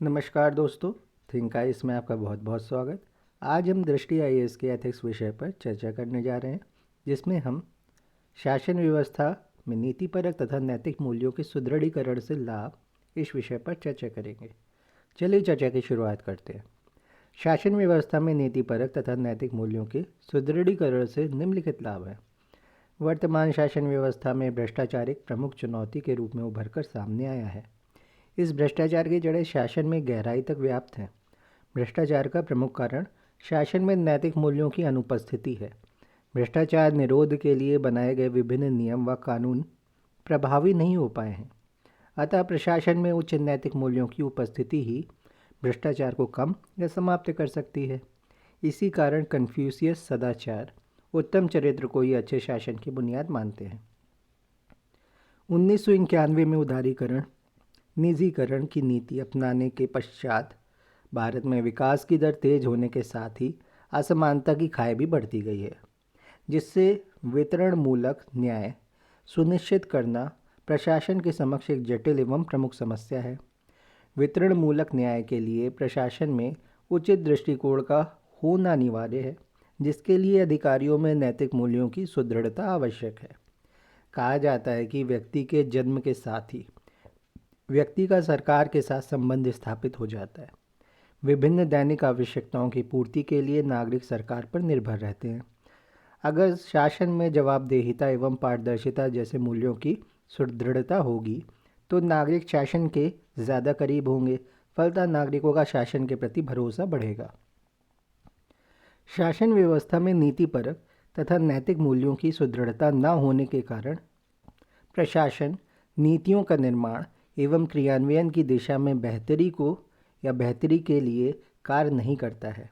नमस्कार दोस्तों, think ice में आपका बहुत बहुत स्वागत। आज हम दृष्टि आईएएस के एथिक्स विषय पर चर्चा करने जा रहे हैं, जिसमें हम शासन व्यवस्था में नीतिपरक तथा नैतिक मूल्यों के सुदृढ़ीकरण से लाभ इस विषय पर चर्चा करेंगे। चलिए चर्चा की शुरुआत करते हैं। शासन व्यवस्था में नीतिपरक तथा नैतिक मूल्यों के सुदृढ़ीकरण से निम्नलिखित लाभ हैं। वर्तमान शासन व्यवस्था में भ्रष्टाचार एक प्रमुख चुनौती के रूप में उभरकर सामने आया है। इस भ्रष्टाचार की जड़ें शासन में गहराई तक व्याप्त हैं। भ्रष्टाचार का प्रमुख कारण शासन में नैतिक मूल्यों की अनुपस्थिति है। भ्रष्टाचार निरोध के लिए बनाए गए विभिन्न नियम व कानून प्रभावी नहीं हो पाए हैं। अतः प्रशासन में उच्च नैतिक मूल्यों की उपस्थिति ही भ्रष्टाचार को कम या समाप्त कर सकती है। इसी कारण कन्फ्यूशियस सदाचार उत्तम चरित्र को ही अच्छे शासन की बुनियाद मानते हैं। 1991 में उदारीकरण निजीकरण की नीति अपनाने के पश्चात भारत में विकास की दर तेज होने के साथ ही असमानता की खाई भी बढ़ती गई है, जिससे वितरण मूलक न्याय सुनिश्चित करना प्रशासन के समक्ष एक जटिल एवं प्रमुख समस्या है। वितरण मूलक न्याय के लिए प्रशासन में उचित दृष्टिकोण का होना अनिवार्य है, जिसके लिए अधिकारियों में नैतिक मूल्यों की सुदृढ़ता आवश्यक है। कहा जाता है कि व्यक्ति के जन्म के साथ ही व्यक्ति का सरकार के साथ संबंध स्थापित हो जाता है। विभिन्न दैनिक आवश्यकताओं की पूर्ति के लिए नागरिक सरकार पर निर्भर रहते हैं। अगर शासन में जवाबदेहिता एवं पारदर्शिता जैसे मूल्यों की सुदृढ़ता होगी तो नागरिक शासन के ज़्यादा करीब होंगे। फलतः नागरिकों का शासन के प्रति भरोसा बढ़ेगा। शासन व्यवस्था में नीतिपरक तथा नैतिक मूल्यों की सुदृढ़ता न होने के कारण प्रशासन नीतियों का निर्माण एवं क्रियान्वयन की दिशा में बेहतरी के लिए कार्य नहीं करता है।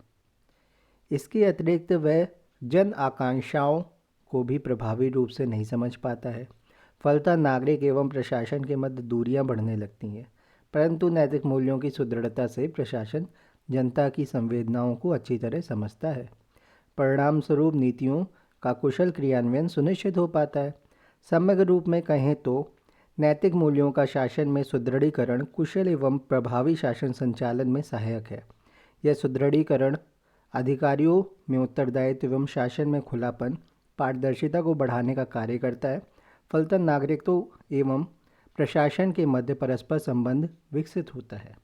इसके अतिरिक्त वह जन आकांक्षाओं को भी प्रभावी रूप से नहीं समझ पाता है। फलतः नागरिक एवं प्रशासन के मध्य दूरियां बढ़ने लगती हैं। परंतु नैतिक मूल्यों की सुदृढ़ता से प्रशासन जनता की संवेदनाओं को अच्छी तरह समझता है। परिणाम स्वरूप नीतियों का कुशल क्रियान्वयन सुनिश्चित हो पाता है। समग्र रूप में कहें तो नैतिक मूल्यों का शासन में सुदृढ़ीकरण कुशल एवं प्रभावी शासन संचालन में सहायक है। यह सुदृढ़ीकरण अधिकारियों में उत्तरदायित्व एवं शासन में खुलापन पारदर्शिता को बढ़ाने का कार्य करता है। फलतः नागरिकों एवं प्रशासन के मध्य परस्पर संबंध विकसित होता है।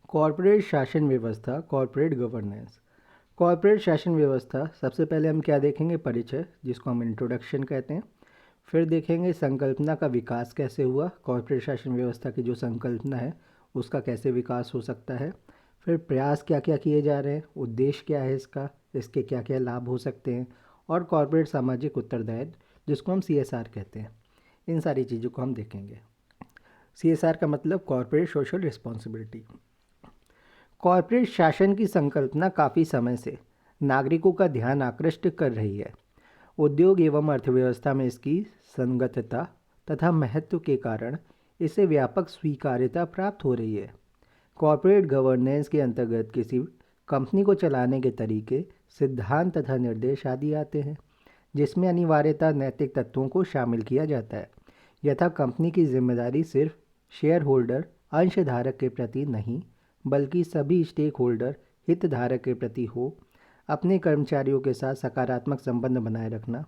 कॉर्पोरेट शासन व्यवस्था, कॉर्पोरेट गवर्नेंस। कॉर्पोरेट शासन व्यवस्था, सबसे पहले हम क्या देखेंगे? परिचय, जिसको हम इंट्रोडक्शन कहते हैं। फिर देखेंगे संकल्पना का विकास कैसे हुआ, कॉर्पोरेट शासन व्यवस्था की जो संकल्पना है उसका कैसे विकास हो सकता है। फिर प्रयास क्या क्या किए जा रहे हैं, उद्देश्य क्या है इसका, इसके क्या क्या लाभ हो सकते हैं, और कॉर्पोरेट सामाजिक उत्तरदायित्व, जिसको हम CSR कहते हैं। इन सारी चीज़ों को हम देखेंगे। CSR का मतलब कॉर्पोरेट सोशल रिस्पॉन्सिबिलिटी। कॉर्पोरेट शासन की संकल्पना काफ़ी समय से नागरिकों का ध्यान आकृष्ट कर रही है। उद्योग एवं अर्थव्यवस्था में इसकी संगतता तथा महत्व के कारण इसे व्यापक स्वीकार्यता प्राप्त हो रही है। कॉर्पोरेट गवर्नेंस के अंतर्गत किसी कंपनी को चलाने के तरीके, सिद्धांत तथा निर्देश आदि आते हैं, जिसमें अनिवार्यता नैतिक तत्वों को शामिल किया जाता है। यथा कंपनी की जिम्मेदारी सिर्फ शेयर होल्डर अंशधारक के प्रति नहीं बल्कि सभी स्टेक होल्डर हितधारक के प्रति हो। अपने कर्मचारियों के साथ सकारात्मक संबंध बनाए रखना,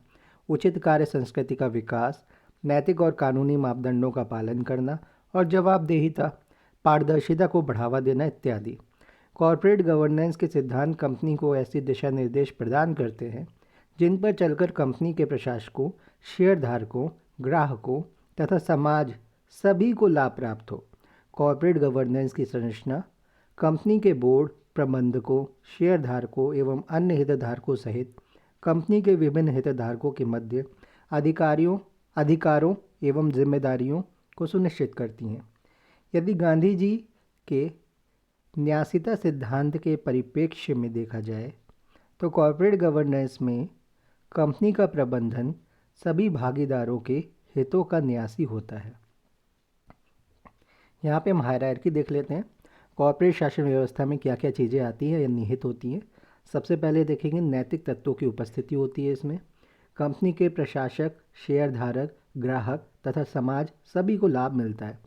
उचित कार्य संस्कृति का विकास, नैतिक और कानूनी मापदंडों का पालन करना और जवाबदेहिता पारदर्शिता को बढ़ावा देना इत्यादि। कॉर्पोरेट गवर्नेंस के सिद्धांत कंपनी को ऐसे दिशा निर्देश प्रदान करते हैं जिन पर चलकर कंपनी के प्रशासकों, शेयरधारकों, ग्राहकों तथा समाज सभी को लाभ प्राप्त हो। कॉर्पोरेट गवर्नेंस की संरचना कंपनी के बोर्ड, प्रबंधकों, शेयरधारकों एवं अन्य हितधारकों सहित कंपनी के विभिन्न हितधारकों के मध्य अधिकारों एवं जिम्मेदारियों को सुनिश्चित करती हैं। यदि गांधी जी के न्यासिता सिद्धांत के परिप्रेक्ष्य में देखा जाए तो कॉर्पोरेट गवर्नेंस में कंपनी का प्रबंधन सभी भागीदारों के हितों का न्यासी होता है। यहाँ पे हम हायरार्की देख लेते हैं। कॉर्पोरेट शासन व्यवस्था में क्या क्या चीज़ें आती हैं या निहित होती हैं। सबसे पहले देखेंगे नैतिक तत्वों की उपस्थिति होती है इसमें। कंपनी के प्रशासक, शेयरधारक, ग्राहक तथा समाज सभी को लाभ मिलता है।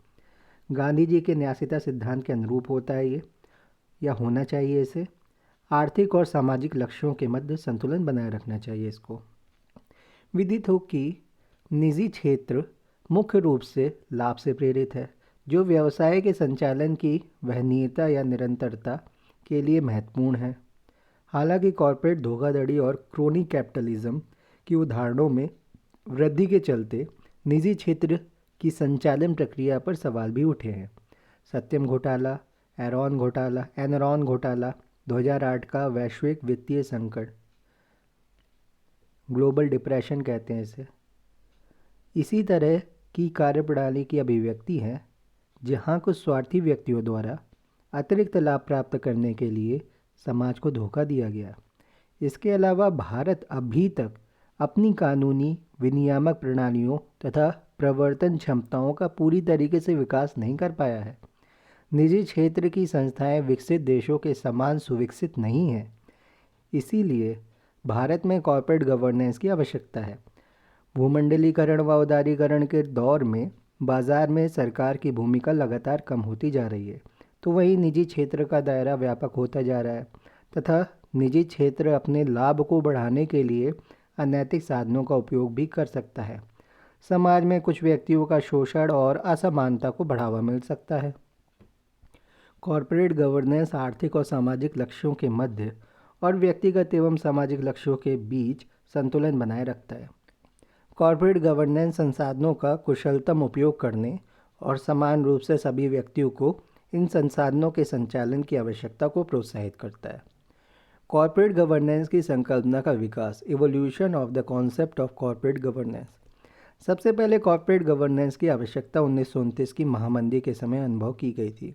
गांधी जी के न्यासिता सिद्धांत के अनुरूप होता है ये, या होना चाहिए इसे। आर्थिक और सामाजिक लक्ष्यों के मध्य संतुलन बनाए रखना चाहिए इसको। विदित हो कि निजी क्षेत्र मुख्य रूप से लाभ से प्रेरित है, जो व्यवसाय के संचालन की वहनीयता या निरंतरता के लिए महत्वपूर्ण है। हालांकि कॉरपोरेट धोखाधड़ी और क्रोनी कैपिटलिज्म की उदाहरणों में वृद्धि के चलते निजी क्षेत्र की संचालन प्रक्रिया पर सवाल भी उठे हैं। सत्यम घोटाला, एनरॉन घोटाला, 2008 का वैश्विक वित्तीय संकट, ग्लोबल डिप्रेशन कहते हैं इसे, इसी तरह की कार्यप्रणाली की अभिव्यक्ति है, जहां कुछ स्वार्थी व्यक्तियों द्वारा अतिरिक्त लाभ प्राप्त करने के लिए समाज को धोखा दिया गया। इसके अलावा भारत अभी तक अपनी कानूनी विनियामक प्रणालियों तथा प्रवर्तन क्षमताओं का पूरी तरीके से विकास नहीं कर पाया है। निजी क्षेत्र की संस्थाएं विकसित देशों के समान सुविकसित नहीं हैं। इसीलिए भारत में कॉर्पोरेट गवर्नेंस की आवश्यकता है। भूमंडलीकरण व उदारीकरण के दौर में बाजार में सरकार की भूमिका लगातार कम होती जा रही है, तो वहीं निजी क्षेत्र का दायरा व्यापक होता जा रहा है तथा निजी क्षेत्र अपने लाभ को बढ़ाने के लिए अनैतिक साधनों का उपयोग भी कर सकता है। समाज में कुछ व्यक्तियों का शोषण और असमानता को बढ़ावा मिल सकता है। कॉर्पोरेट गवर्नेंस आर्थिक और सामाजिक लक्ष्यों के मध्य और व्यक्तिगत एवं सामाजिक लक्ष्यों के बीच संतुलन बनाए रखता है। कॉर्पोरेट गवर्नेंस संसाधनों का कुशलतम उपयोग करने और समान रूप से सभी व्यक्तियों को इन संसाधनों के संचालन की आवश्यकता को प्रोत्साहित करता है। कॉर्पोरेट गवर्नेंस की संकल्पना का विकास, evolution of the concept of corporate governance. सबसे पहले कॉर्पोरेट गवर्नेंस की आवश्यकता 1929 की महामंदी के समय अनुभव की गई थी।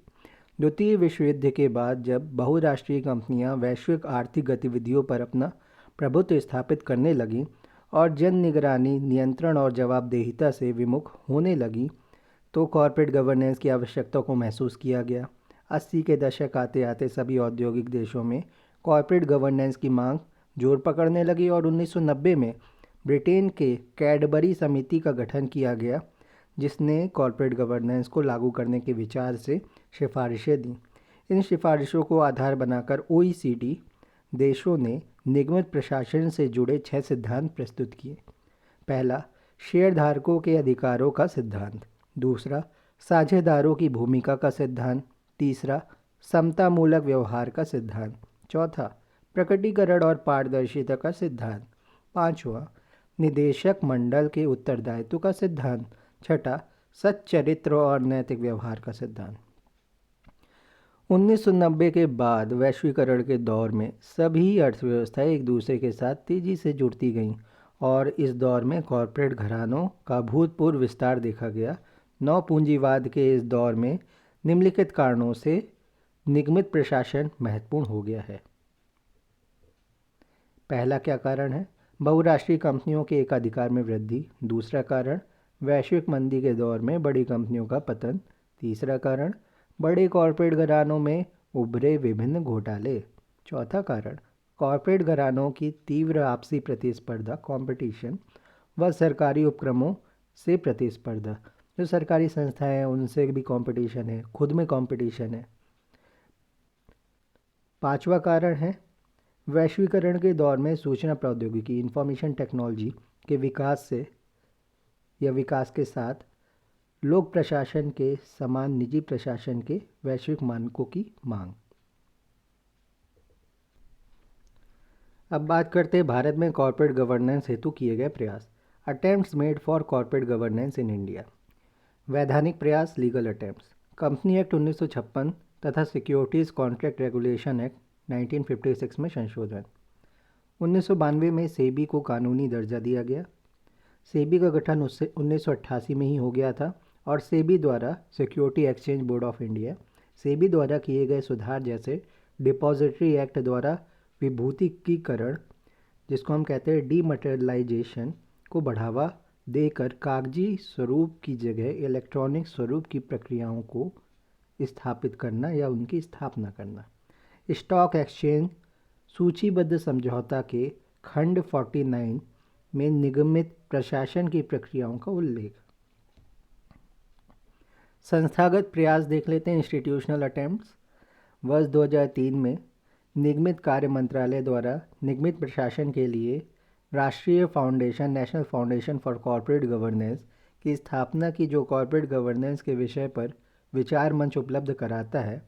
द्वितीय विश्व युद्ध के बाद जब बहुराष्ट्रीय कंपनियां वैश्विक आर्थिक गतिविधियों पर अपना प्रभुत्व स्थापित करने लगीं और जन निगरानी, नियंत्रण और जवाबदेहिता से विमुख होने लगी, तो कॉर्पोरेट गवर्नेंस की आवश्यकता को महसूस किया गया। 80 के दशक आते आते सभी औद्योगिक देशों में कॉर्पोरेट गवर्नेंस की मांग जोर पकड़ने लगी और 1990 में ब्रिटेन के कैडबरी समिति का गठन किया गया, जिसने कॉर्पोरेट गवर्नेंस को लागू करने के विचार से सिफारिशें दी। इन सिफारिशों को आधार बनाकर OECD देशों ने निगमित प्रशासन से जुड़े 6 सिद्धांत प्रस्तुत किए। पहला, शेयरधारकों के अधिकारों का सिद्धांत। दूसरा, साझेदारों की भूमिका का सिद्धांत। तीसरा, समतामूलक व्यवहार का सिद्धांत। चौथा, प्रकटीकरण और पारदर्शिता का सिद्धांत। पांचवा, निदेशक मंडल के उत्तरदायित्व का सिद्धांत। छठा, सच्चरित्र और नैतिक व्यवहार का सिद्धांत। 1990 के बाद वैश्वीकरण के दौर में सभी अर्थव्यवस्थाएं एक दूसरे के साथ तेजी से जुड़ती गईं और इस दौर में कॉरपोरेट घरानों का भूतपूर्व विस्तार देखा गया। नव पूंजीवाद के इस दौर में निम्नलिखित कारणों से निगमित प्रशासन महत्वपूर्ण हो गया है। पहला क्या कारण है? बहुराष्ट्रीय कंपनियों के एकाधिकार में वृद्धि। दूसरा कारण, वैश्विक मंदी के दौर में बड़ी कंपनियों का पतन। तीसरा कारण, बड़े कॉरपोरेट घरानों में उभरे विभिन्न घोटाले। चौथा कारण, कॉरपोरेट घरानों की तीव्र आपसी प्रतिस्पर्धा, कंपटीशन व सरकारी उपक्रमों से प्रतिस्पर्धा। जो सरकारी संस्थाएं हैं उनसे भी कंपटीशन है, खुद में कंपटीशन है। पांचवा कारण है, वैश्वीकरण के दौर में सूचना प्रौद्योगिकी, इंफॉर्मेशन टेक्नोलॉजी के विकास के साथ लोक प्रशासन के समान निजी प्रशासन के वैश्विक मानकों की मांग। अब बात करते हैं भारत में कॉर्पोरेट गवर्नेंस हेतु किए गए प्रयास। Attempts made for corporate governance in India. वैधानिक प्रयास, लीगल अटेम्प्ट्स। कंपनी एक्ट 1956 तथा सिक्योरिटीज़ कॉन्ट्रैक्ट रेगुलेशन एक्ट 1956 में संशोधन। 1992 में सेबी को कानूनी दर्जा दिया गया। सेबी का गठन 1988 में ही हो गया था और सेबी द्वारा security exchange board of India, SEBI द्वारा किए गए सुधार जैसे डिपॉजिटरी एक्ट द्वारा विभूतिकीकरण, जिसको हम कहते हैं डीमटेरियलाइजेशन, को बढ़ावा देकर कागजी स्वरूप की जगह इलेक्ट्रॉनिक स्वरूप की प्रक्रियाओं को स्थापित करना या उनकी स्थापना करना। स्टॉक एक्सचेंज सूचीबद्ध समझौता के खंड 49 में निगमित प्रशासन की प्रक्रियाओं का उल्लेख। संस्थागत प्रयास देख लेते हैं, इंस्टीट्यूशनल अटेम्प्ट्स। वर्ष 2003 में निगमित कार्य मंत्रालय द्वारा निगमित प्रशासन के लिए राष्ट्रीय foundation, national foundation for corporate governance की स्थापना की, जो कॉरपोरेट गवर्नेंस के विषय पर विचार मंच उपलब्ध कराता है,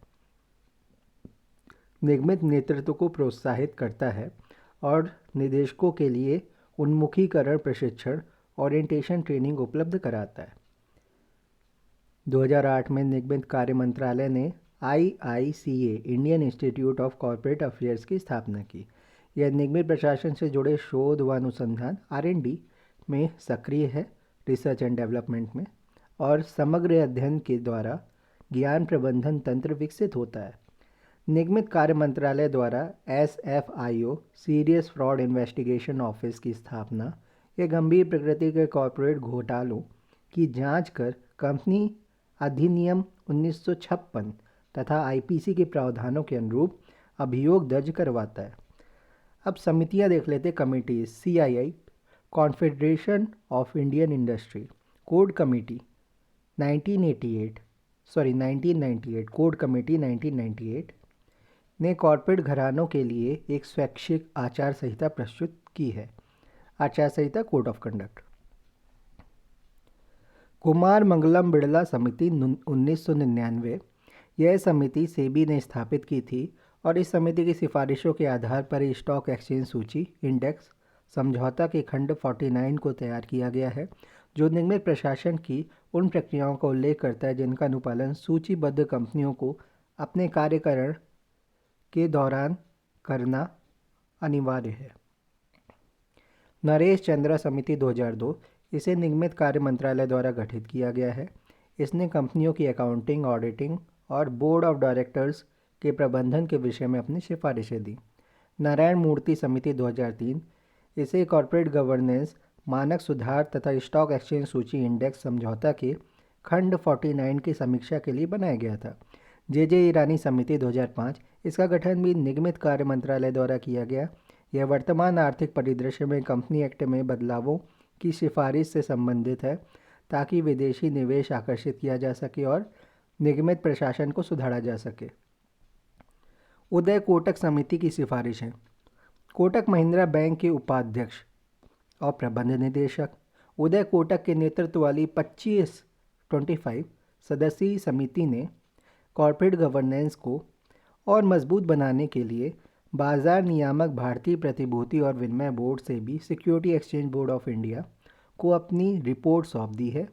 निगमित नेतृत्व को प्रोत्साहित करता है और निदेशकों के लिए उन्मुखीकरण प्रशिक्षण, ओरिएंटेशन ट्रेनिंग उपलब्ध कराता है। 2008 में निगमित कार्य मंत्रालय ने IICA, Indian institute of corporate affairs की स्थापना की। यह निगमित प्रशासन से जुड़े शोध व अनुसंधान R&D में सक्रिय है, रिसर्च एंड डेवलपमेंट में, और समग्र अध्ययन के द्वारा ज्ञान प्रबंधन तंत्र विकसित होता है। निगमित कार्य मंत्रालय द्वारा SFIO, serious fraud investigation office की स्थापना, यह गंभीर प्रकृति के कॉरपोरेट घोटालों की जांच कर कंपनी अधिनियम 1956 तथा IPC के प्रावधानों के अनुरूप अभियोग दर्ज करवाता है। अब समितियां देख लेते, committees. CII, confederation of Indian industry, code committee 1998, code committee 1998 ने कॉरपोरेट घरानों के लिए एक स्वैच्छिक आचार संहिता प्रस्तुत की है, आचार संहिता, code of conduct. Kumar Mangalam Birla समिति 1999, यह समिति सेबी ने स्थापित की थी और इस समिति की सिफारिशों के आधार पर स्टॉक एक्सचेंज सूची इंडेक्स समझौता के खंड 49 को तैयार किया गया है, जो निगमित प्रशासन की उन प्रक्रियाओं का उल्लेख करता है जिनका अनुपालन सूचीबद्ध कंपनियों को अपने कार्यकाल के दौरान करना अनिवार्य है। नरेश चंद्रा समिति 2002, इसे निगमित कार्य मंत्रालय द्वारा गठित किया गया है। इसने कंपनियों की अकाउंटिंग, ऑडिटिंग और बोर्ड ऑफ डायरेक्टर्स के प्रबंधन के विषय में अपनी सिफारिशें दी। नारायण मूर्ति समिति 2003, इसे कॉरपोरेट गवर्नेंस, मानक सुधार तथा स्टॉक एक्सचेंज सूची इंडेक्स समझौता के खंड 49 की समीक्षा के लिए बनाया गया था। JJ ईरानी समिति 2005, इसका गठन भी निगमित कार्य मंत्रालय द्वारा किया गया। यह वर्तमान आर्थिक परिदृश्य में कंपनी एक्ट में बदलावों की सिफारिश से संबंधित है, ताकि विदेशी निवेश आकर्षित किया जा सके और निगमित प्रशासन को सुधारा जा सके। उदय कोटक समिति की सिफारिशें। कोटक महिंद्रा बैंक के उपाध्यक्ष और प्रबंध निदेशक उदय कोटक के नेतृत्व वाली 25 सदस्यीय समिति ने कॉरपोरेट गवर्नेंस को और मजबूत बनाने के लिए बाजार नियामक भारतीय प्रतिभूति और विनिमय बोर्ड से भी security exchange board of India को अपनी रिपोर्ट सौंप दी है।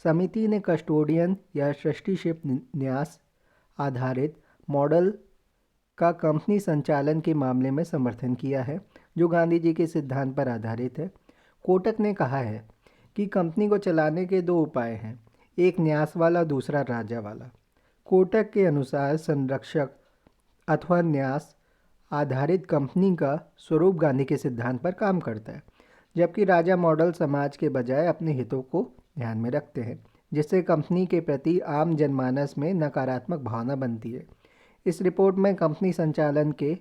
समिति ने कस्टोडियन या ट्रस्टीशिप न्यास आधारित मॉडल का कंपनी संचालन के मामले में समर्थन किया है, जो गांधी जी के सिद्धांत पर आधारित है। कोटक ने कहा है कि कंपनी को चलाने के दो उपाय हैं, एक न्यास वाला, दूसरा राजा वाला। कोटक के अनुसार संरक्षक अथवा न्यास आधारित कंपनी का स्वरूप गांधी के सिद्धांत पर काम करता है, जबकि राजा मॉडल समाज के बजाय अपने हितों को ध्यान में रखते हैं, जिससे कंपनी के प्रति आम जनमानस में नकारात्मक भावना बनती है। इस रिपोर्ट में कंपनी संचालन के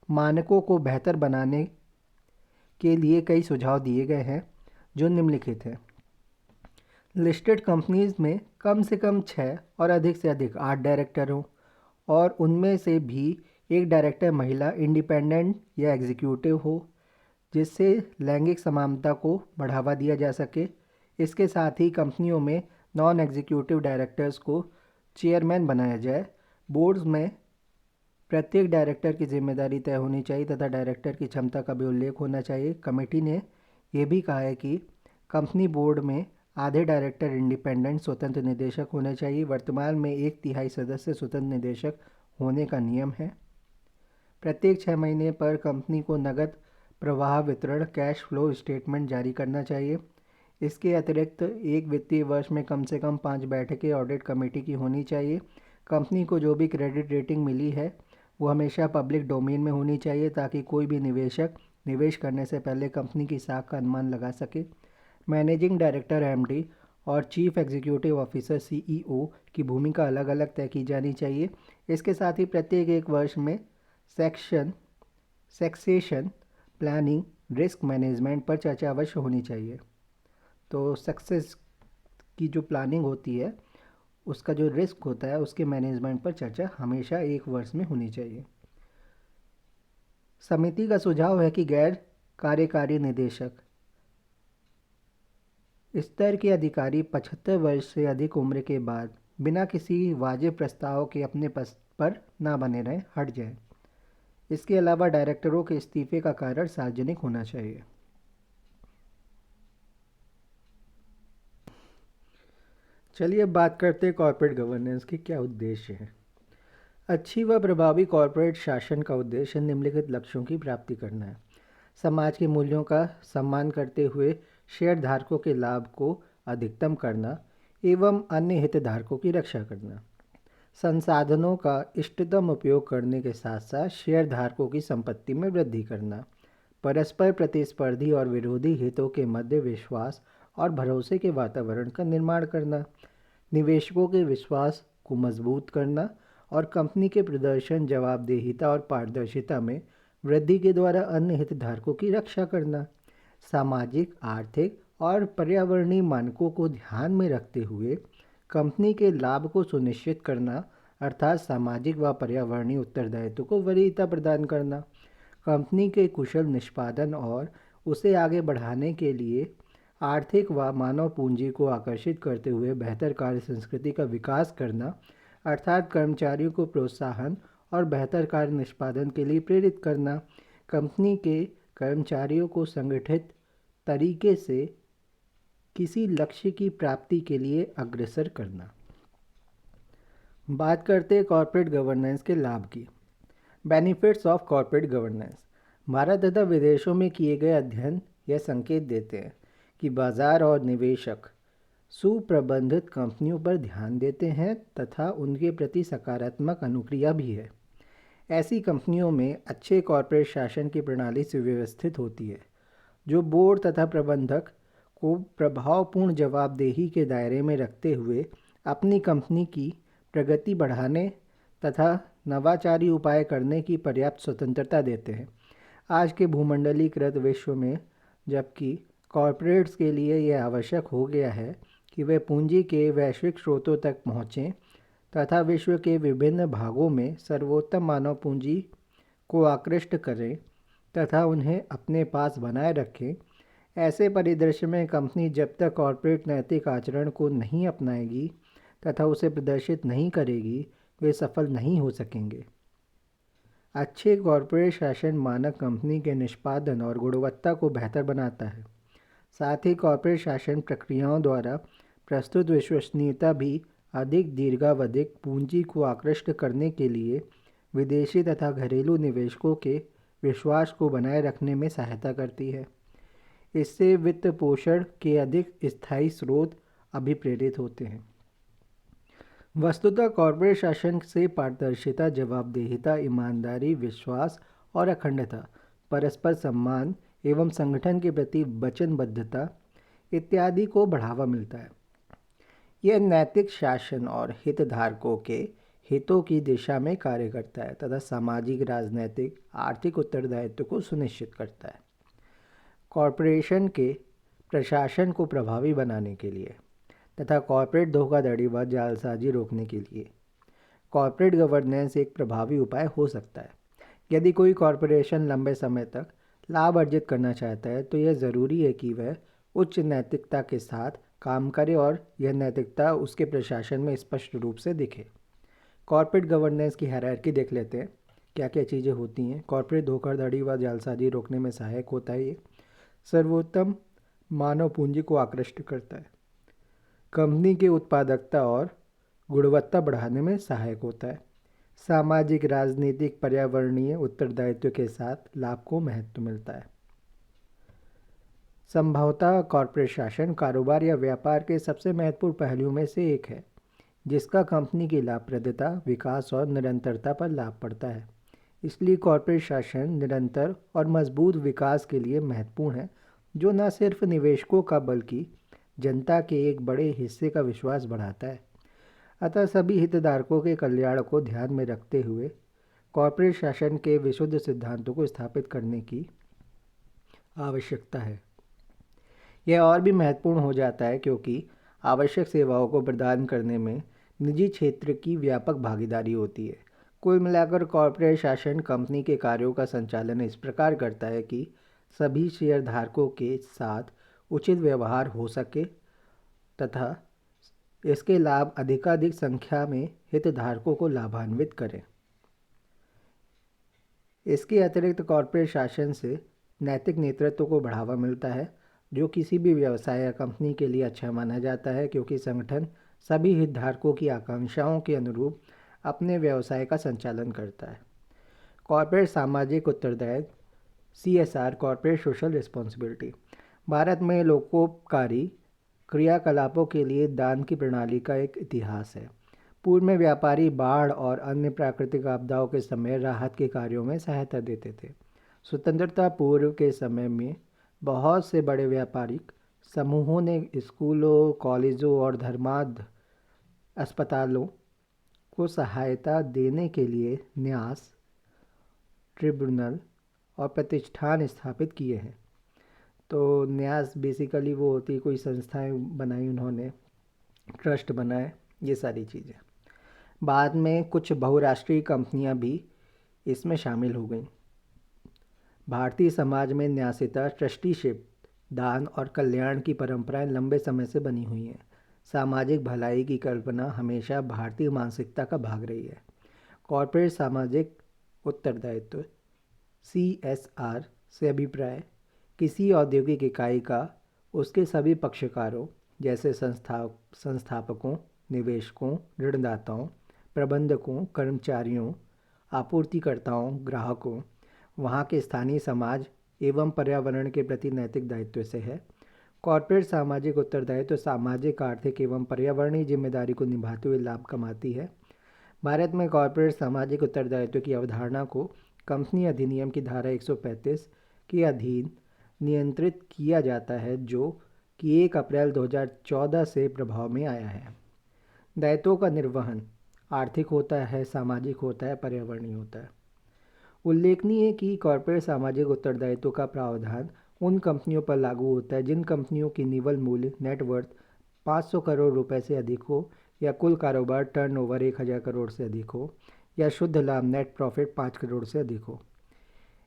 मानकों को बेहतर बनाने के लिए कई सुझाव दिए गए हैं, जो निम्नलिखित हैं। लिस्टेड कंपनीज में कम से कम 6 और अधिक से अधिक 8 डायरेक्टर हों और उनमें से भी एक डायरेक्टर महिला, इंडिपेंडेंट या एग्जीक्यूटिव हो, जिससे लैंगिक समानता को बढ़ावा दिया जा सके। इसके साथ ही कंपनियों में नॉन एग्जीक्यूटिव डायरेक्टर्स को चेयरमैन बनाया जाए। बोर्ड्स में प्रत्येक डायरेक्टर की जिम्मेदारी तय होनी चाहिए तथा डायरेक्टर की क्षमता का भी उल्लेख होना चाहिए। कमेटी ने यह भी कहा है कि कंपनी बोर्ड में आधे डायरेक्टर इंडिपेंडेंट स्वतंत्र निदेशक होने चाहिए। वर्तमान में 1/3 सदस्य स्वतंत्र निदेशक होने का नियम है। प्रत्येक 6 महीने पर कंपनी को नकद प्रवाह वितरण, कैश फ्लो स्टेटमेंट जारी करना चाहिए। इसके अतिरिक्त एक वित्तीय वर्ष में कम से कम 5 बैठकें ऑडिट कमेटी की होनी चाहिए। कंपनी को जो भी क्रेडिट रेटिंग मिली है वो हमेशा पब्लिक डोमेन में होनी चाहिए, ताकि कोई भी निवेशक निवेश करने से पहले कंपनी की साख का अनुमान लगा सके। मैनेजिंग डायरेक्टर MD और चीफ एग्जीक्यूटिव ऑफिसर CEO की भूमिका अलग अलग तय की जानी चाहिए। इसके साथ ही प्रत्येक 1 वर्ष में सक्सेशन प्लानिंग, रिस्क मैनेजमेंट पर चर्चा अवश्य होनी चाहिए। तो सक्सेस की जो प्लानिंग होती है उसका जो रिस्क होता है उसके मैनेजमेंट पर चर्चा हमेशा 1 वर्ष में होनी चाहिए। समिति का सुझाव है कि गैर कार्यकारी निदेशक स्तर के अधिकारी 75 वर्ष से अधिक उम्र के बाद बिना किसी वाजिब प्रस्ताव के अपने पद पर ना बने रहें, हट जाएं। इसके अलावा डायरेक्टरों के इस्तीफे का कारण सार्वजनिक होना चाहिए। चलिए अब बात करते हैं कॉर्पोरेट गवर्नेंस के क्या उद्देश्य हैं। अच्छी व प्रभावी कॉर्पोरेट शासन का उद्देश्य निम्नलिखित लक्ष्यों की प्राप्ति करना है। समाज के मूल्यों का सम्मान करते हुए शेयरधारकों के लाभ को अधिकतम करना एवं अन्य हितधारकों की रक्षा करना। संसाधनों का इष्टतम उपयोग करने के साथ साथ शेयरधारकों की संपत्ति में वृद्धि करना। परस्पर प्रतिस्पर्धी और विरोधी हितों के मध्य विश्वास और भरोसे के वातावरण का निर्माण करना। निवेशकों के विश्वास को मजबूत करना और कंपनी के प्रदर्शन, जवाबदेहिता और पारदर्शिता में वृद्धि के द्वारा अन्य हितधारकों की रक्षा करना। सामाजिक, आर्थिक और पर्यावरणीय मानकों को ध्यान में रखते हुए कंपनी के लाभ को सुनिश्चित करना, अर्थात सामाजिक व पर्यावरणीय उत्तरदायित्व को वरीयता प्रदान करना। कंपनी के कुशल निष्पादन और उसे आगे बढ़ाने के लिए आर्थिक व मानव पूंजी को आकर्षित करते हुए बेहतर कार्य संस्कृति का विकास करना, अर्थात कर्मचारियों को प्रोत्साहन और बेहतर कार्य निष्पादन के लिए प्रेरित करना। कंपनी के कर्मचारियों को संगठित तरीके से किसी लक्ष्य की प्राप्ति के लिए अग्रसर करना। बात करते हैं कॉर्पोरेट गवर्नेंस के लाभ की। Benefits of corporate governance. Bharat तथा विदेशों में किए गए अध्ययन यह संकेत देते हैं कि बाजार और निवेशक सुप्रबंधित कंपनियों पर ध्यान देते हैं तथा उनके प्रति सकारात्मक अनुक्रिया भी है। ऐसी कंपनियों में अच्छे कॉर्पोरेट शासन की प्रणाली सुव्यवस्थित होती है, जो बोर्ड तथा प्रबंधक को प्रभावपूर्ण जवाबदेही के दायरे में रखते हुए अपनी कंपनी की प्रगति बढ़ाने तथा नवाचारी उपाय करने की पर्याप्त स्वतंत्रता देते हैं। आज के भूमंडलीकृत विश्व में जबकि कॉर्पोरेट्स के लिए यह आवश्यक हो गया है कि वे पूंजी के वैश्विक स्रोतों तक पहुँचें तथा विश्व के विभिन्न भागों में सर्वोत्तम मानव पूंजी को आकृष्ट करें तथा उन्हें अपने पास बनाए रखें। ऐसे परिदृश्य में कंपनी जब तक कॉर्पोरेट नैतिक आचरण को नहीं अपनाएगी तथा उसे प्रदर्शित नहीं करेगी, वे सफल नहीं हो सकेंगे। अच्छे कॉर्पोरेट शासन मानक कंपनी के निष्पादन और गुणवत्ता को बेहतर बनाता है। साथ ही कॉर्पोरेट शासन प्रक्रियाओं द्वारा प्रस्तुत विश्वसनीयता भी अधिक दीर्घावधिक पूंजी को आकृष्ट करने के लिए विदेशी तथा घरेलू निवेशकों के विश्वास को बनाए रखने में सहायता करती है। इससे वित्त पोषण के अधिक स्थायी स्रोत अभिप्रेरित होते हैं। वस्तुतः कॉर्पोरेट शासन से पारदर्शिता, जवाबदेहिता, ईमानदारी, विश्वास और अखंडता, परस्पर सम्मान एवं संगठन के प्रति वचनबद्धता इत्यादि को बढ़ावा मिलता है। यह नैतिक शासन और हितधारकों के हितों की दिशा में कार्य करता है तथा सामाजिक, राजनैतिक, आर्थिक उत्तरदायित्व को सुनिश्चित करता है। कॉरपोरेशन के प्रशासन को प्रभावी बनाने के लिए तथा कॉर्पोरेट धोखाधड़ी व जालसाजी रोकने के लिए कॉर्पोरेट गवर्नेंस एक प्रभावी उपाय हो सकता है। यदि कोई कॉरपोरेशन लंबे समय तक लाभ अर्जित करना चाहता है तो यह ज़रूरी है कि वह उच्च नैतिकता के साथ काम करे और यह नैतिकता उसके प्रशासन में स्पष्ट रूप से दिखे। कॉर्पोरेट गवर्नेंस की हायरार्की देख लेते हैं, क्या क्या चीज़ें होती हैं। कॉर्पोरेट धोखाधड़ी व जालसाजी रोकने में सहायक होता है। ये सर्वोत्तम मानव पूंजी को आकृष्ट करता है, कंपनी की उत्पादकता और गुणवत्ता बढ़ाने में सहायक होता है, सामाजिक, राजनीतिक, पर्यावरणीय उत्तरदायित्व के साथ लाभ को महत्व मिलता है। संभवतः कॉर्पोरेट शासन कारोबार या व्यापार के सबसे महत्वपूर्ण पहलुओं में से एक है, जिसका कंपनी की लाभप्रदता, विकास और निरंतरता पर लाभ पड़ता है। इसलिए कॉर्पोरेट शासन निरंतर और मजबूत विकास के लिए महत्वपूर्ण है, जो न सिर्फ निवेशकों का बल्कि जनता के एक बड़े हिस्से का विश्वास बढ़ाता है। अतः सभी हितधारकों के कल्याण को ध्यान में रखते हुए कॉर्पोरेट शासन के विशुद्ध सिद्धांतों को स्थापित करने की आवश्यकता है। यह और भी महत्वपूर्ण हो जाता है क्योंकि आवश्यक सेवाओं को प्रदान करने में निजी क्षेत्र की व्यापक भागीदारी होती है। कुल मिलाकर कॉर्पोरेट शासन कंपनी के कार्यों का संचालन इस प्रकार करता है कि सभी शेयरधारकों के साथ उचित व्यवहार हो सके तथा इसके लाभ अधिकाधिक संख्या में हितधारकों को लाभान्वित करें। इसके अतिरिक्त कॉर्पोरेट शासन से नैतिक नेतृत्व को बढ़ावा मिलता है, जो किसी भी व्यवसाय या कंपनी के लिए अच्छा माना जाता है, क्योंकि संगठन सभी हितधारकों की आकांक्षाओं के अनुरूप अपने व्यवसाय का संचालन करता है। कॉर्पोरेट सामाजिक उत्तरदायित्व CSR corporate social responsibility Bharat में लोकोपकारी क्रियाकलापों के लिए दान की प्रणाली का एक इतिहास है। पूर्व में व्यापारी बाढ़ और अन्य प्राकृतिक आपदाओं के समय राहत के कार्यों में सहायता देते थे। स्वतंत्रता पूर्व के समय में बहुत से बड़े व्यापारिक समूहों ने स्कूलों, कॉलेजों और धर्मार्थ अस्पतालों को सहायता देने के लिए न्यास, ट्रिब्यूनल और प्रतिष्ठान स्थापित किए हैं। तो न्यास बेसिकली वो होती है, कोई संस्थाएं बनाई उन्होंने, ट्रस्ट बनाए, ये सारी चीज़ें। बाद में कुछ बहुराष्ट्रीय कंपनियां भी इसमें शामिल हो गईं। भारतीय समाज में न्यासिता, ट्रस्टीशिप, दान और कल्याण की परंपराएं लंबे समय से बनी हुई हैं। सामाजिक भलाई की कल्पना हमेशा भारतीय मानसिकता का भाग रही है। कॉर्पोरेट सामाजिक उत्तरदायित्व CSR से अभिप्राय किसी औद्योगिक इकाई का उसके सभी पक्षकारों जैसे संस्थापकों, निवेशकों, ऋणदाताओं, प्रबंधकों, कर्मचारियों, आपूर्तिकर्ताओं, ग्राहकों, वहाँ के स्थानीय समाज एवं पर्यावरण के प्रति नैतिक दायित्व से है। कॉर्पोरेट सामाजिक उत्तरदायित्व सामाजिक, आर्थिक एवं पर्यावरणीय जिम्मेदारी को निभाते हुए लाभ कमाती है। भारत में कॉर्पोरेट सामाजिक उत्तरदायित्व की अवधारणा को कंपनी अधिनियम की धारा 135 के अधीन नियंत्रित किया जाता है, जो कि 1 अप्रैल 2014 से प्रभाव में आया है। दायित्वों का निर्वहन आर्थिक होता है, सामाजिक होता है, पर्यावरणीय होता है। उल्लेखनीय है कि कॉर्पोरेट सामाजिक उत्तरदायित्व का प्रावधान उन कंपनियों पर लागू होता है जिन कंपनियों की निवल मूल्य नेटवर्थ 500 करोड़ रुपए से अधिक हो, या कुल कारोबार टर्नओवर 1000 करोड़ से अधिक हो, या शुद्ध लाभ नेट प्रॉफिट 5 करोड़ से अधिक हो।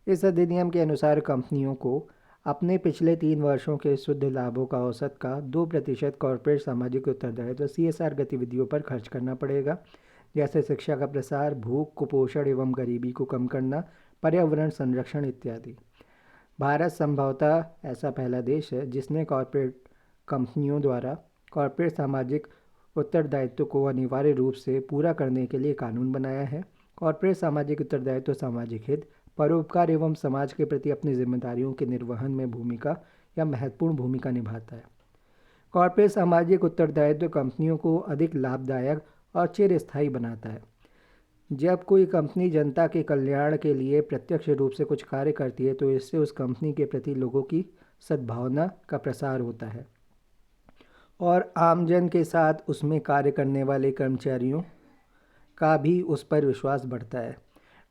इस अधिनियम के अनुसार कंपनियों को अपने पिछले 3 वर्षों के शुद्ध लाभों का औसत का 2% कॉर्पोरेट सामाजिक उत्तरदायित्व CSR गतिविधियों पर खर्च करना पड़ेगा, जैसे शिक्षा का प्रसार, भूख, कुपोषण एवं गरीबी को कम करना, पर्यावरण संरक्षण इत्यादि। भारत संभवतः ऐसा पहला देश है जिसने कॉर्पोरेट कंपनियों द्वारा कॉर्पोरेट सामाजिक उत्तरदायित्व को अनिवार्य रूप से पूरा करने के लिए कानून बनाया है। कॉर्पोरेट सामाजिक उत्तरदायित्व सामाजिक हित, परोपकार एवं समाज के प्रति अपनी जिम्मेदारियों के निर्वहन में भूमिका या महत्वपूर्ण भूमिका निभाता है। कॉर्पोरेट सामाजिक उत्तरदायित्व कंपनियों को अधिक लाभदायक और चिरस्थायी बनाता है। जब कोई कंपनी जनता के कल्याण के लिए प्रत्यक्ष रूप से कुछ कार्य करती है, तो इससे उस कंपनी के प्रति लोगों की सद्भावना का प्रसार होता है और आमजन के साथ उसमें कार्य करने वाले कर्मचारियों का भी उस पर विश्वास बढ़ता है।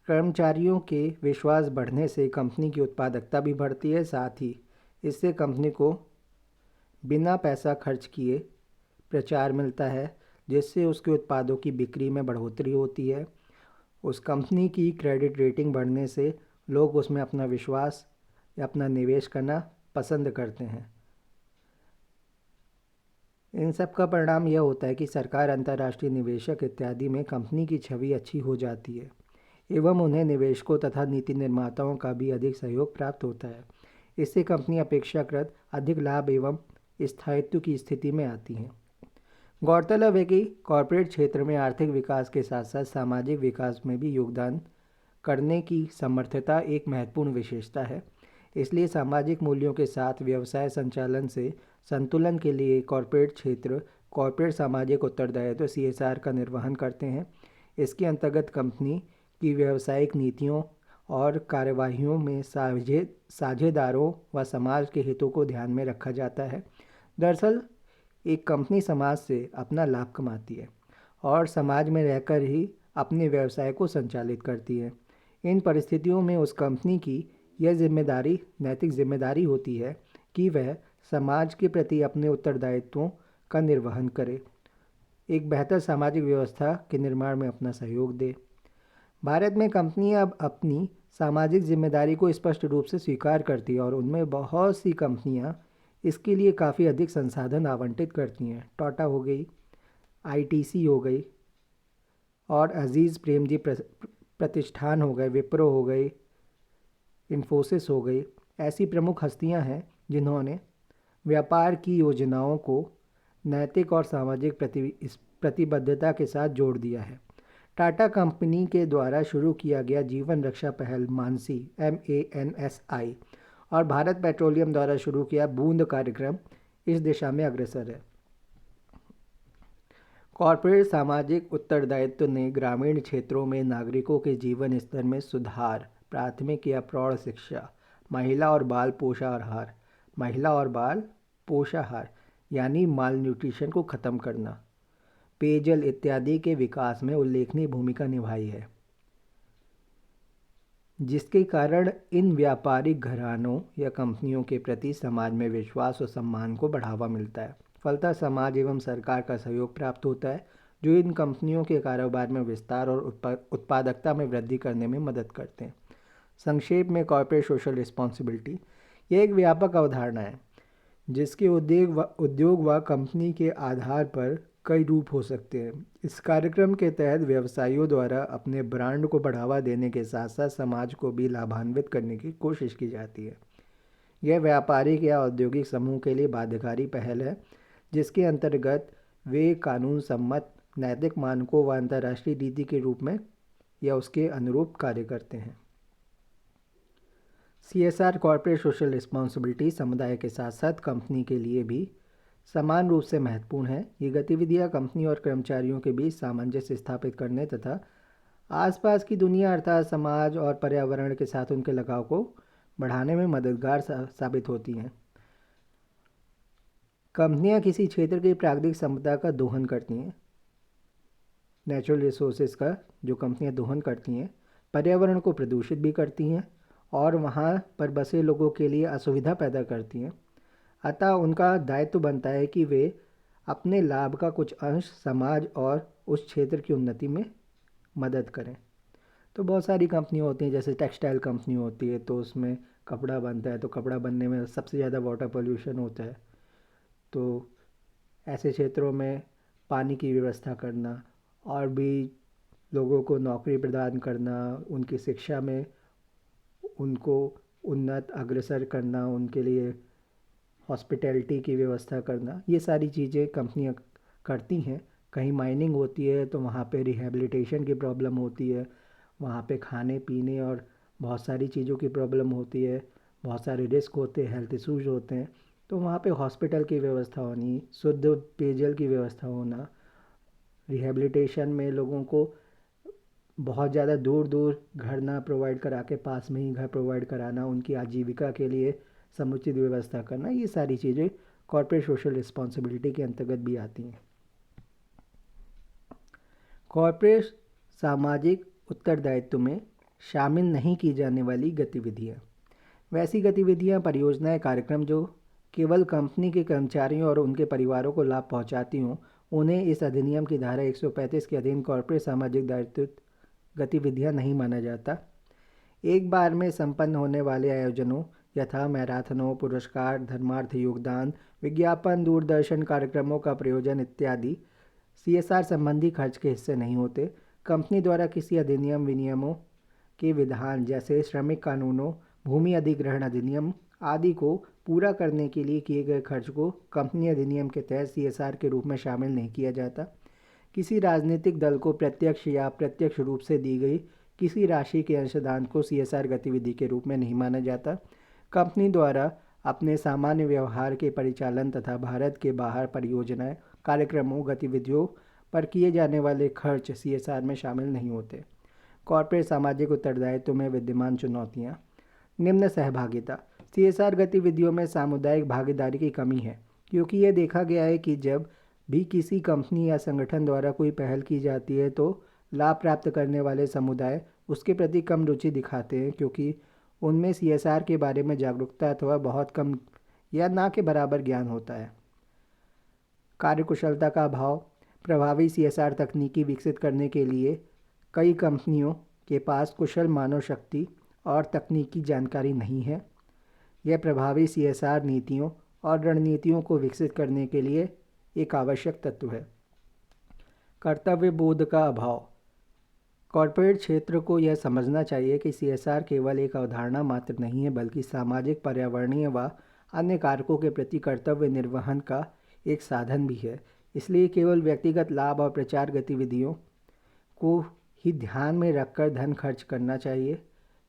कर्मचारियों के विश्वास बढ़ने से कंपनी की उत्पादकता भी बढ़ती है। साथ ही इससे कंपनी को बिना पैसा खर्च किए प्रचार मिलता है, जिससे उसके उत्पादों की बिक्री में बढ़ोतरी होती है। उस कंपनी की क्रेडिट रेटिंग बढ़ने से लोग उसमें अपना विश्वास या अपना निवेश करना पसंद करते हैं। इन सब का परिणाम यह होता है कि सरकार, अंतर्राष्ट्रीय निवेशक इत्यादि में कंपनी की छवि अच्छी हो जाती है एवं उन्हें निवेशकों तथा नीति निर्माताओं का भी अधिक सहयोग प्राप्त होता है। इससे कंपनी अपेक्षाकृत अधिक लाभ एवं स्थायित्व की स्थिति में आती हैं। गौरतलब है कि कॉर्पोरेट क्षेत्र में आर्थिक विकास के साथ साथ सामाजिक विकास में भी योगदान करने की समर्थता एक महत्वपूर्ण विशेषता है। इसलिए सामाजिक मूल्यों के साथ व्यवसाय संचालन से संतुलन के लिए कॉर्पोरेट क्षेत्र कॉर्पोरेट सामाजिक उत्तरदायित्व CSR का निर्वहन करते हैं। इसके अंतर्गत कंपनी की व्यावसायिक नीतियों और कार्यवाहियों में साझेदारों व समाज के हितों को ध्यान में रखा जाता है। दरअसल एक कंपनी समाज से अपना लाभ कमाती है और समाज में रहकर ही अपने व्यवसाय को संचालित करती है। इन परिस्थितियों में उस कंपनी की यह जिम्मेदारी, नैतिक जिम्मेदारी होती है कि वह समाज के प्रति अपने उत्तरदायित्वों का निर्वहन करे। एक बेहतर सामाजिक व्यवस्था के निर्माण में अपना सहयोग दे। भारत में कंपनियां अब अपनी सामाजिक जिम्मेदारी को स्पष्ट रूप से स्वीकार करती है और उनमें बहुत सी कंपनियां इसके लिए काफ़ी अधिक संसाधन आवंटित करती हैं। टाटा हो गई, आईटीसी हो गई और अजीज़ प्रेमजी प्रतिष्ठान हो गए, विप्रो हो गई, इन्फोसिस हो गई। ऐसी प्रमुख हस्तियां हैं जिन्होंने व्यापार की योजनाओं को नैतिक और सामाजिक प्रतिबद्धता के साथ जोड़ दिया है। टाटा कंपनी के द्वारा शुरू किया गया जीवन रक्षा पहल मानसी MANSI और भारत पेट्रोलियम द्वारा शुरू किया बूंद कार्यक्रम इस दिशा में अग्रसर है। कॉरपोरेट सामाजिक उत्तरदायित्व ने ग्रामीण क्षेत्रों में नागरिकों के जीवन स्तर में सुधार, प्राथमिक या प्रौढ़ शिक्षा, महिला और बाल पोषाहार यानी माल न्यूट्रिशन को ख़त्म करना, पेयजल इत्यादि के विकास में उल्लेखनीय भूमिका निभाई है, जिसके कारण इन व्यापारिक घरानों या कंपनियों के प्रति समाज में विश्वास और सम्मान को बढ़ावा मिलता है। फलतः समाज एवं सरकार का सहयोग प्राप्त होता है, जो इन कंपनियों के कारोबार में विस्तार और उत्पादकता में वृद्धि करने में मदद करते हैं। संक्षेप में कॉर्पोरेट सोशल रिस्पॉन्सिबिलिटी यह एक व्यापक अवधारणा है जिसके उद्योग व कंपनी के आधार पर कई रूप हो सकते हैं। इस कार्यक्रम के तहत व्यवसायियों द्वारा अपने ब्रांड को बढ़ावा देने के साथ साथ समाज को भी लाभान्वित करने की कोशिश की जाती है। यह व्यापारिक या औद्योगिक समूह के लिए बाध्यकारी पहल है, जिसके अंतर्गत वे कानून सम्मत नैतिक मानकों व अंतर्राष्ट्रीय नीति के रूप में या उसके अनुरूप कार्य करते हैं। CSR कॉर्पोरेट सोशल रिस्पॉन्सिबिलिटी समुदाय के साथ साथ कंपनी के लिए भी समान रूप से महत्वपूर्ण है। ये गतिविधियां कंपनी और कर्मचारियों के बीच सामंजस्य स्थापित करने तथा आसपास की दुनिया अर्थात समाज और पर्यावरण के साथ उनके लगाव को बढ़ाने में मददगार साबित होती हैं। कंपनियां किसी क्षेत्र की प्राकृतिक संपदा का दोहन करती हैं, नेचुरल रिसोर्सेज का जो कंपनियां दोहन करती हैं, पर्यावरण को प्रदूषित भी करती हैं और वहाँ पर बसे लोगों के लिए असुविधा पैदा करती हैं। अतः उनका दायित्व बनता है कि वे अपने लाभ का कुछ अंश समाज और उस क्षेत्र की उन्नति में मदद करें। तो बहुत सारी कंपनियाँ होती हैं, जैसे टेक्सटाइल कंपनी होती है तो उसमें कपड़ा बनता है, तो कपड़ा बनने में सबसे ज़्यादा वाटर पोल्यूशन होता है। तो ऐसे क्षेत्रों में पानी की व्यवस्था करना और भी लोगों को नौकरी प्रदान करना, उनकी शिक्षा में उनको उन्नत अग्रसर करना, उनके लिए हॉस्पिटैलिटी की व्यवस्था करना, ये सारी चीज़ें कंपनियां करती हैं। कहीं माइनिंग होती है तो वहाँ पे रिहैबिलिटेशन की प्रॉब्लम होती है, वहाँ पे खाने पीने और बहुत सारी चीज़ों की प्रॉब्लम होती है, बहुत सारे रिस्क होते हैं, हेल्थ इशूज़ होते हैं। तो वहाँ पे हॉस्पिटल की व्यवस्था होनी, शुद्ध पेयजल की व्यवस्था होना, रिहैबिलिटेशन में लोगों को बहुत ज़्यादा दूर दूर घर ना प्रोवाइड करा के पास में ही घर प्रोवाइड कराना, उनकी आजीविका के लिए समुचित व्यवस्था करना, ये सारी चीज़ें कॉर्पोरेट सोशल रिस्पॉन्सिबिलिटी के अंतर्गत भी आती हैं। कॉर्पोरेट सामाजिक उत्तरदायित्व में शामिल नहीं की जाने वाली गतिविधियाँ वैसी गतिविधियाँ, परियोजनाएं, कार्यक्रम जो केवल कंपनी के कर्मचारियों और उनके परिवारों को लाभ पहुँचाती हों, उन्हें इस अधिनियम की धारा 135 के अधीन कॉर्पोरेट सामाजिक दायित्व गतिविधियाँ नहीं माना जाता। एक बार में संपन्न होने वाले आयोजनों यथा मैराथनों, पुरस्कार, धर्मार्थ योगदान, विज्ञापन, दूरदर्शन कार्यक्रमों का प्रयोजन इत्यादि CSR संबंधी खर्च के हिस्से नहीं होते। कंपनी द्वारा किसी अधिनियम विनियमों के विधान जैसे श्रमिक कानूनों, भूमि अधिग्रहण अधिनियम आदि को पूरा करने के लिए किए गए खर्च को कंपनी अधिनियम के तहत CSR के रूप में शामिल नहीं किया जाता। किसी राजनीतिक दल को प्रत्यक्ष या अप्रत्यक्ष रूप से दी गई किसी राशि के अंशदान को CSR गतिविधि के रूप में नहीं माना जाता। कंपनी द्वारा अपने सामान्य व्यवहार के परिचालन तथा भारत के बाहर परियोजनाएं, कार्यक्रमों, गतिविधियों पर किए जाने वाले खर्च CSR में शामिल नहीं होते। कॉर्पोरेट सामाजिक उत्तरदायित्व में विद्यमान चुनौतियाँ। निम्न सहभागिता। CSR गतिविधियों में सामुदायिक भागीदारी की कमी है, क्योंकि यह देखा गया है कि जब भी किसी कंपनी या संगठन द्वारा कोई पहल की जाती है तो लाभ प्राप्त करने वाले समुदाय उसके प्रति कम रुचि दिखाते हैं, क्योंकि उनमें CSR के बारे में जागरूकता अथवा बहुत कम या ना के बराबर ज्ञान होता है। कार्यकुशलता का अभाव। प्रभावी CSR तकनीकी विकसित करने के लिए कई कंपनियों के पास कुशल मानव शक्ति और तकनीकी जानकारी नहीं है। यह प्रभावी CSR नीतियों और रणनीतियों को विकसित करने के लिए एक आवश्यक तत्व है। कर्तव्य बोध का अभाव। कॉरपोरेट क्षेत्र को यह समझना चाहिए कि CSR केवल एक अवधारणा मात्र नहीं है, बल्कि सामाजिक, पर्यावरणीय व अन्य कारकों के प्रति कर्तव्य निर्वहन का एक साधन भी है। इसलिए केवल व्यक्तिगत लाभ और प्रचार गतिविधियों को ही ध्यान में रखकर धन खर्च करना चाहिए।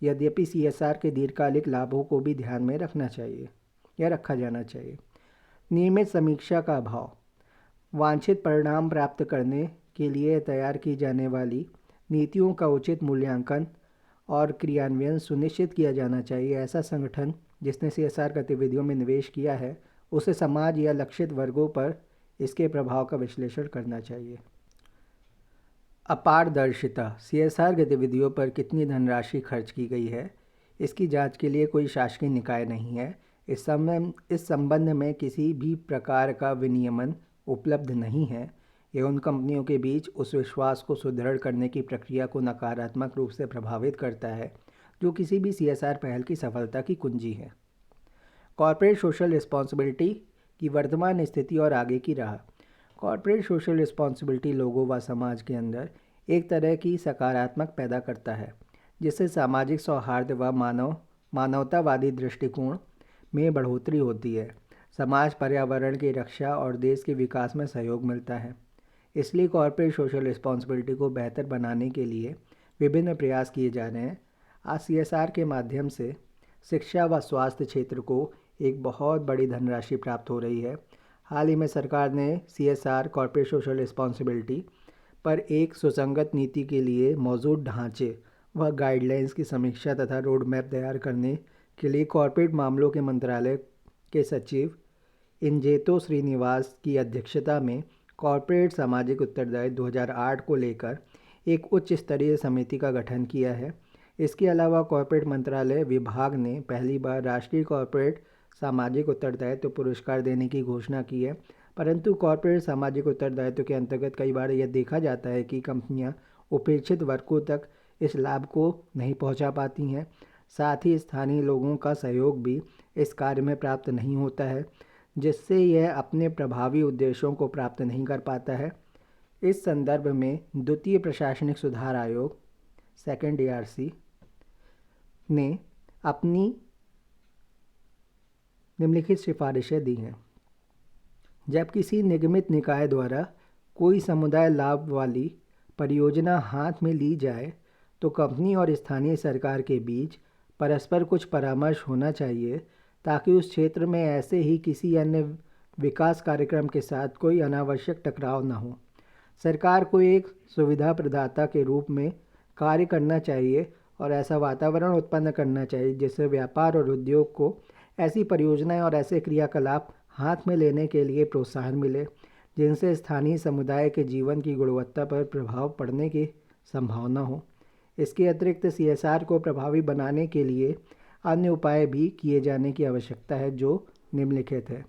यद्यपि CSR के दीर्घकालिक लाभों को भी ध्यान में रखना चाहिए या रखा जाना चाहिए। नियमित समीक्षा का अभाव। वांछित परिणाम प्राप्त करने के लिए तैयार की जाने वाली नीतियों का उचित मूल्यांकन और क्रियान्वयन सुनिश्चित किया जाना चाहिए। ऐसा संगठन जिसने CSR गतिविधियों में निवेश किया है, उसे समाज या लक्षित वर्गों पर इसके प्रभाव का विश्लेषण करना चाहिए। अपारदर्शिता। CSR गतिविधियों पर कितनी धनराशि खर्च की गई है, इसकी जांच के लिए कोई शासकीय निकाय नहीं है। इस संबंध में किसी भी प्रकार का विनियमन उपलब्ध नहीं है। यह उन कंपनियों के बीच उस विश्वास को सुदृढ़ करने की प्रक्रिया को नकारात्मक रूप से प्रभावित करता है जो किसी भी CSR पहल की सफलता की कुंजी है। कॉर्पोरेट सोशल रिस्पॉन्सिबिलिटी की वर्तमान स्थिति और आगे की राह। कॉर्पोरेट सोशल रिस्पॉन्सिबिलिटी लोगों व समाज के अंदर एक तरह की सकारात्मक पैदा करता है, जिससे सामाजिक सौहार्द व मानवतावादी दृष्टिकोण में बढ़ोतरी होती है। समाज, पर्यावरण की रक्षा और देश के विकास में सहयोग मिलता है। इसलिए कॉर्पोरेट सोशल रिस्पॉन्सिबिलिटी को बेहतर बनाने के लिए विभिन्न प्रयास किए जा रहे हैं। आज CSR के माध्यम से शिक्षा व स्वास्थ्य क्षेत्र को एक बहुत बड़ी धनराशि प्राप्त हो रही है। हाल ही में सरकार ने CSR कॉर्पोरेट सोशल रिस्पॉन्सिबिलिटी पर एक सुसंगत नीति के लिए मौजूद ढांचे व गाइडलाइंस की समीक्षा तथा रोड मैप तैयार करने के लिए कॉर्पोरेट मामलों के मंत्रालय के सचिव इंजेतो श्रीनिवास की अध्यक्षता में कॉर्पोरेट सामाजिक उत्तरदायित्व 2008 को लेकर एक उच्च स्तरीय समिति का गठन किया है। इसके अलावा कॉर्पोरेट मंत्रालय विभाग ने पहली बार राष्ट्रीय कॉर्पोरेट सामाजिक उत्तरदायित्व पुरस्कार देने की घोषणा की है। परंतु कॉर्पोरेट सामाजिक उत्तरदायित्व के अंतर्गत कई बार यह देखा जाता है कि कंपनियां उपेक्षित वर्गों तक इस लाभ को नहीं पहुंचा पाती हैं। साथ ही स्थानीय लोगों का सहयोग भी इस कार्य में प्राप्त नहीं होता है, जिससे यह अपने प्रभावी उद्देश्यों को प्राप्त नहीं कर पाता है। इस संदर्भ में द्वितीय प्रशासनिक सुधार आयोग सेकंड ARC ने अपनी निम्नलिखित सिफारिशें दी हैं। जब किसी निगमित निकाय द्वारा कोई समुदाय लाभ वाली परियोजना हाथ में ली जाए तो कंपनी और स्थानीय सरकार के बीच परस्पर कुछ परामर्श होना चाहिए, ताकि उस क्षेत्र में ऐसे ही किसी अन्य विकास कार्यक्रम के साथ कोई अनावश्यक टकराव न हो। सरकार को एक सुविधा प्रदाता के रूप में कार्य करना चाहिए और ऐसा वातावरण उत्पन्न करना चाहिए जिससे व्यापार और उद्योग को ऐसी परियोजनाएं और ऐसे क्रियाकलाप हाथ में लेने के लिए प्रोत्साहन मिले, जिनसे स्थानीय समुदाय के जीवन की गुणवत्ता पर प्रभाव पड़ने की संभावना हो। इसके अतिरिक्त CSR को प्रभावी बनाने के लिए अन्य उपाय भी किए जाने की आवश्यकता है, जो निम्नलिखित है।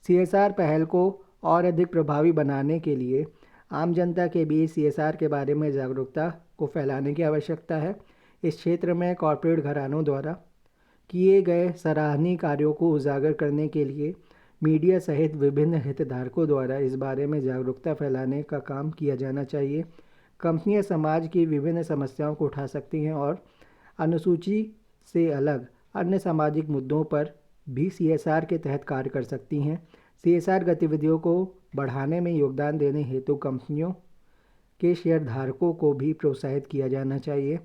CSR पहल को और अधिक प्रभावी बनाने के लिए आम जनता के बीच CSR के बारे में जागरूकता को फैलाने की आवश्यकता है। इस क्षेत्र में कॉर्पोरेट घरानों द्वारा किए गए सराहनीय कार्यों को उजागर करने के लिए मीडिया सहित विभिन्न हितधारकों द्वारा इस बारे में जागरूकता फैलाने का काम किया जाना चाहिए। कंपनियां समाज की विभिन्न समस्याओं को उठा सकती हैं और अनुसूची से अलग अन्य सामाजिक मुद्दों पर भी CSR के तहत कार्य कर सकती हैं। CSR गतिविधियों को बढ़ाने में योगदान देने हेतु कंपनियों के शेयरधारकों को भी प्रोत्साहित किया जाना चाहिए।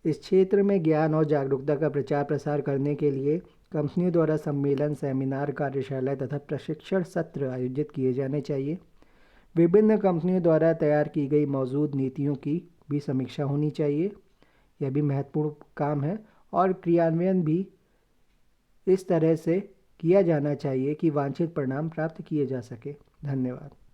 इस क्षेत्र में ज्ञान और जागरूकता का प्रचार प्रसार करने के लिए कंपनियों द्वारा सम्मेलन, सेमिनार, कार्यशाला तथा प्रशिक्षण सत्र आयोजित किए जाने चाहिए। विभिन्न कंपनियों द्वारा तैयार की गई मौजूद नीतियों की भी समीक्षा होनी चाहिए, यह भी महत्वपूर्ण काम है, और क्रियान्वयन भी इस तरह से किया जाना चाहिए कि वांछित परिणाम प्राप्त किए जा सके। धन्यवाद।